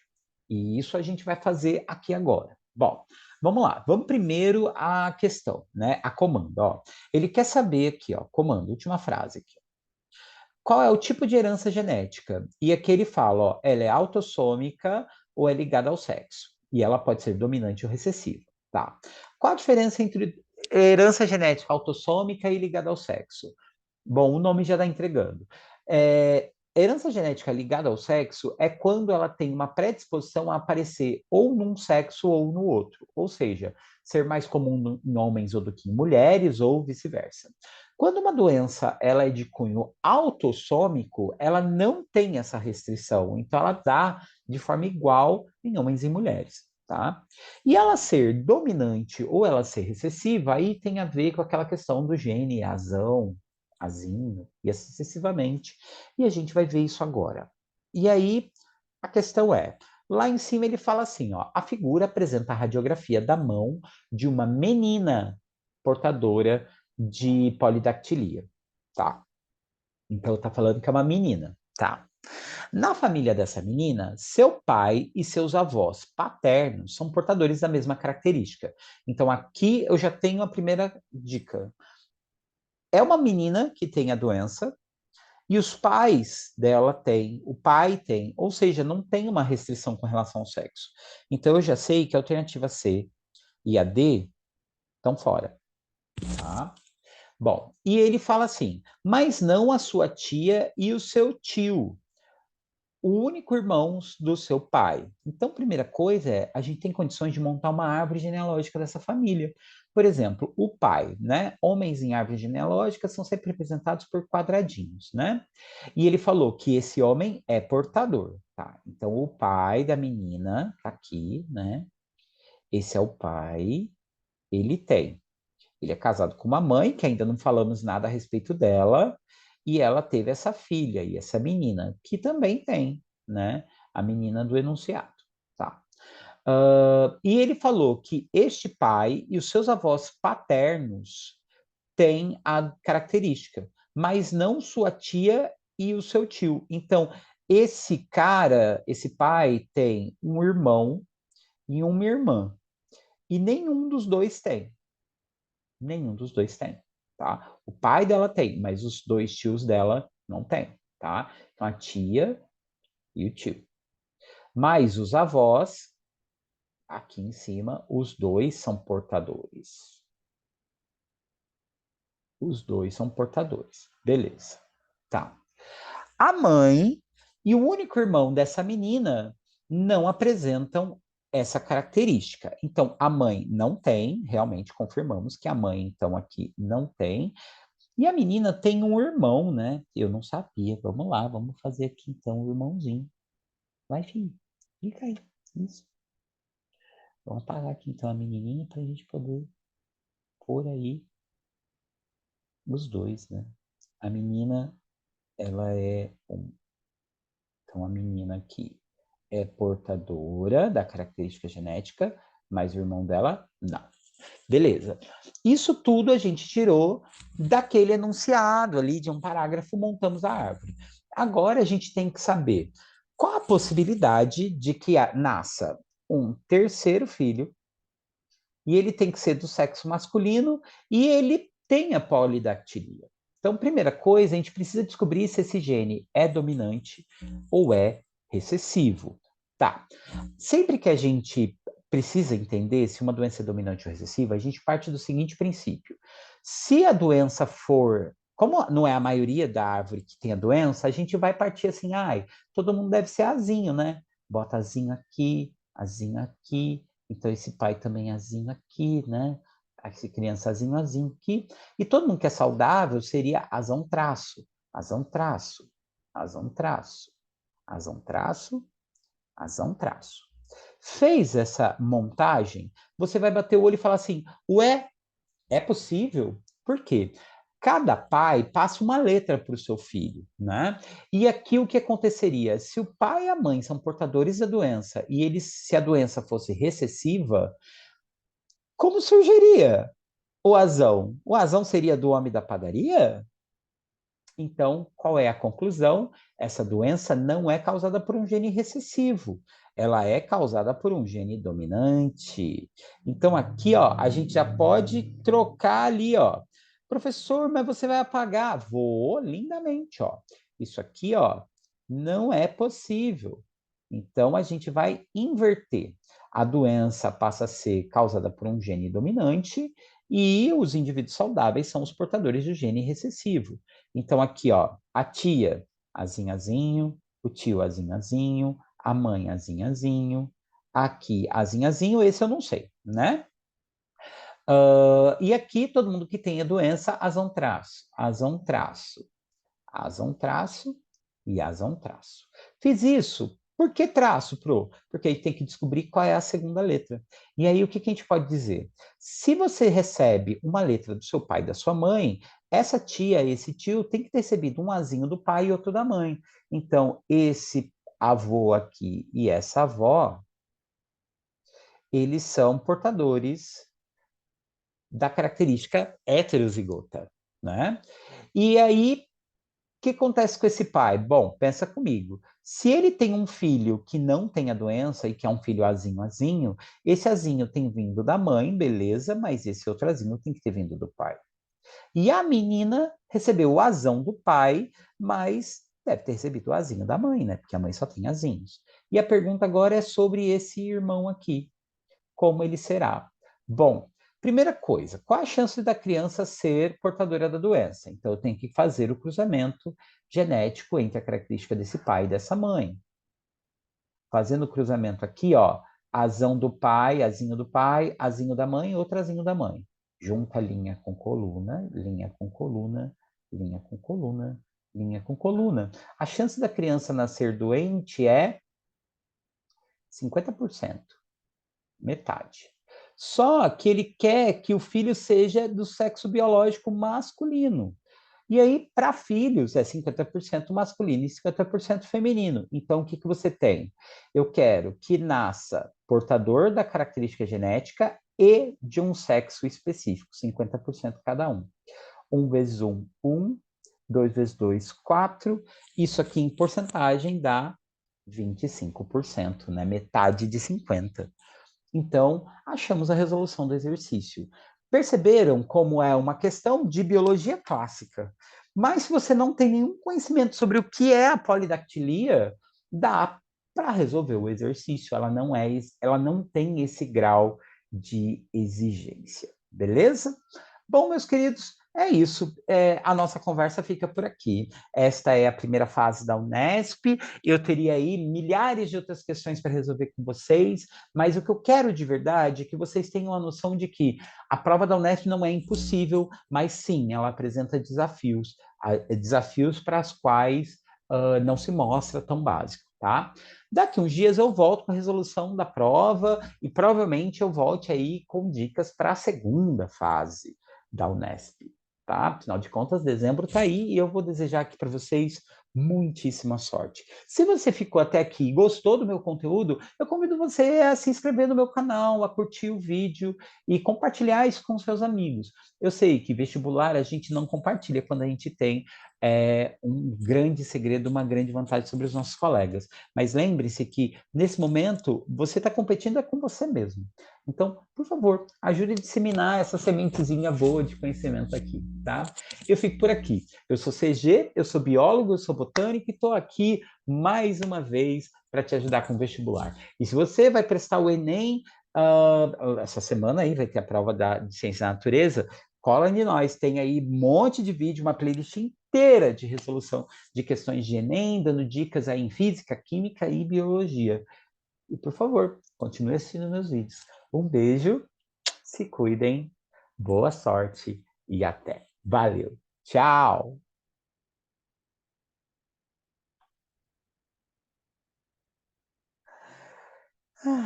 E isso a gente vai fazer aqui agora. Bom, vamos lá. Vamos primeiro à questão, né? A comando, ó. Ele quer saber aqui, ó, comando, última frase aqui. Qual é o tipo de herança genética? E aqui ele fala, ó, ela é autossômica ou é ligada ao sexo. E ela pode ser dominante ou recessiva, tá? Qual a diferença entre herança genética autossômica e ligada ao sexo? Bom, o nome já está entregando. Herança genética ligada ao sexo é quando ela tem uma predisposição a aparecer ou num sexo ou no outro, ou seja, ser mais comum em homens do que em mulheres ou vice-versa. Quando uma doença ela é de cunho autossômico, ela não tem essa restrição, então ela dá de forma igual em homens e mulheres. Tá? E ela ser dominante ou ela ser recessiva, aí tem a ver com aquela questão do gene azão, azinho, e assim sucessivamente. E a gente vai ver isso agora. E aí, a questão é, lá em cima ele fala assim, ó, a figura apresenta a radiografia da mão de uma menina portadora de polidactilia, tá? Então tá falando que é uma menina, tá? Na família dessa menina, seu pai e seus avós paternos são portadores da mesma característica. Então aqui eu já tenho a primeira dica. É uma menina que tem a doença e os pais dela têm, o pai tem, ou seja, não tem uma restrição com relação ao sexo. Então eu já sei que a alternativa C e a D estão fora, tá? Bom, e ele fala assim, mas não a sua tia e o seu tio, o único irmão do seu pai. Então, primeira coisa é, a gente tem condições de montar uma árvore genealógica dessa família. Por exemplo, o pai, né? Homens em árvore genealógica são sempre representados por quadradinhos, né? E ele falou que esse homem é portador, tá? Então, o pai da menina tá aqui, né? Esse é o pai, ele tem. Ele é casado com uma mãe, que ainda não falamos nada a respeito dela, e ela teve essa filha e essa menina, que também tem, né? A menina do enunciado, tá? E ele falou que este pai e os seus avós paternos têm a característica, mas não sua tia e o seu tio. Então, esse cara, esse pai, tem um irmão e uma irmã, e nenhum dos dois tem. Nenhum dos dois tem. tá? O pai dela tem, mas os dois tios dela não tem, tá? Então, a tia e o tio. Mas os avós, aqui em cima, os dois são portadores. Os dois são portadores. Beleza. Tá. A mãe e o único irmão dessa menina não apresentam essa característica. Então, a mãe não tem, realmente confirmamos que a mãe, então, aqui não tem. E a menina tem um irmão, né? Eu não sabia. Vamos lá, vamos fazer aqui, então, o irmãozinho. Vai, filho. Fica aí. Isso. Vamos apagar aqui, então, a menininha para a gente poder pôr aí os dois, né? A menina, ela é então, a menina aqui é portadora da característica genética, mas o irmão dela, não. Beleza. Isso tudo a gente tirou daquele enunciado ali de um parágrafo, montamos a árvore. Agora a gente tem que saber qual a possibilidade de que nasça um terceiro filho, e ele tem que ser do sexo masculino, e ele tem a polidactilia. Então, primeira coisa, a gente precisa descobrir se esse gene é dominante ou é recessivo. Tá. Sempre que a gente precisa entender se uma doença é dominante ou recessiva, a gente parte do seguinte princípio. Se a doença for, como não é a maioria da árvore que tem a doença, a gente vai partir assim, ai, todo mundo deve ser azinho, né? Bota azinho aqui, azinho aqui, então esse pai também azinho aqui, né? Essa criança azinho, azinho aqui. E todo mundo que é saudável seria azão traço, azão traço, azão traço, azão traço, azão traço. Fez essa montagem, você vai bater o olho e falar assim, ué, é possível? Por quê? Cada pai passa uma letra para o seu filho, né? E aqui o que aconteceria? Se o pai e a mãe são portadores da doença e eles, se a doença fosse recessiva, como surgiria o azão? O azão seria do homem da padaria? Então, qual é a conclusão? Essa doença não é causada por um gene recessivo, ela é causada por um gene dominante. Então, aqui, ó, a gente já pode trocar ali, ó. Professor, mas você vai apagar? Vou, lindamente, ó. Isso aqui, ó, não é possível. Então, a gente vai inverter. A doença passa a ser causada por um gene dominante e os indivíduos saudáveis são os portadores do gene recessivo. Então, aqui, ó, a tia, azinhazinho, o tio, azinhazinho, a mãe, azinhazinho, aqui, azinhazinho, esse eu não sei, né? E aqui, todo mundo que tem a doença, azão traço, azão traço, azão traço e azão traço. Fiz isso. Por que traço, Pro? Porque aí tem que descobrir qual é a segunda letra. E aí, o que a gente pode dizer? Se você recebe uma letra do seu pai e da sua mãe, essa tia, esse tio, tem que ter recebido um azinho do pai e outro da mãe. Então, esse avô aqui e essa avó, eles são portadores da característica heterozigota, né? E aí, o que acontece com esse pai? Bom, pensa comigo. Se ele tem um filho que não tem a doença e que é um filho azinho, azinho, esse azinho tem vindo da mãe, beleza, mas esse outro azinho tem que ter vindo do pai. E a menina recebeu o azão do pai, mas deve ter recebido o azinho da mãe, né? Porque a mãe só tem azinhos. E a pergunta agora é sobre esse irmão aqui. Como ele será? Bom, primeira coisa, qual a chance da criança ser portadora da doença? Então, eu tenho que fazer o cruzamento genético entre a característica desse pai e dessa mãe. Fazendo o cruzamento aqui, ó, azão do pai, azinho do pai, azinho da mãe, outro azinho da mãe. Junta linha com coluna, linha com coluna, linha com coluna, linha com coluna. A chance da criança nascer doente é 50%, metade. Só que ele quer que o filho seja do sexo biológico masculino. E aí, para filhos, é 50% masculino e 50% feminino. Então, o que, que você tem? Eu quero que nasça portador da característica genética e de um sexo específico, 50% cada um. 1 vezes 1, 1. 2 vezes 2, 4. Isso aqui em porcentagem dá 25%, né? Metade de 50%. Então, achamos a resolução do exercício. Perceberam como é uma questão de biologia clássica. Mas se você não tem nenhum conhecimento sobre o que é a polidactilia, dá para resolver o exercício. Ela não tem esse grau de exigência, beleza? Bom, meus queridos, é isso. A nossa conversa fica por aqui. Esta é a primeira fase da Unesp. Eu teria aí milhares de outras questões para resolver com vocês, mas o que eu quero de verdade é que vocês tenham a noção de que a prova da Unesp não é impossível, mas sim, ela apresenta desafios para os quais não se mostra tão básico, tá? Daqui uns dias eu volto com a resolução da prova e provavelmente eu volte aí com dicas para a segunda fase da Unesp, tá? Afinal de contas, dezembro está aí e eu vou desejar aqui para vocês muitíssima sorte. Se você ficou até aqui e gostou do meu conteúdo, eu convido você a se inscrever no meu canal, a curtir o vídeo e compartilhar isso com seus amigos. Eu sei que vestibular a gente não compartilha quando a gente tem um grande segredo, uma grande vantagem sobre os nossos colegas. Mas lembre-se que, nesse momento, você está competindo com você mesmo. Então, por favor, ajude a disseminar essa sementezinha boa de conhecimento aqui, tá? Eu fico por aqui. Eu sou CG, eu sou biólogo, eu sou botânico e estou aqui mais uma vez para te ajudar com o vestibular. E se você vai prestar o Enem, essa semana aí vai ter a prova de Ciência da Natureza, cola de nós, tem aí um monte de vídeo, uma playlist inteira de resolução de questões de Enem, dando dicas aí em física, química e biologia. E, por favor, continue assistindo meus vídeos. Um beijo, se cuidem, boa sorte e até. Valeu, tchau!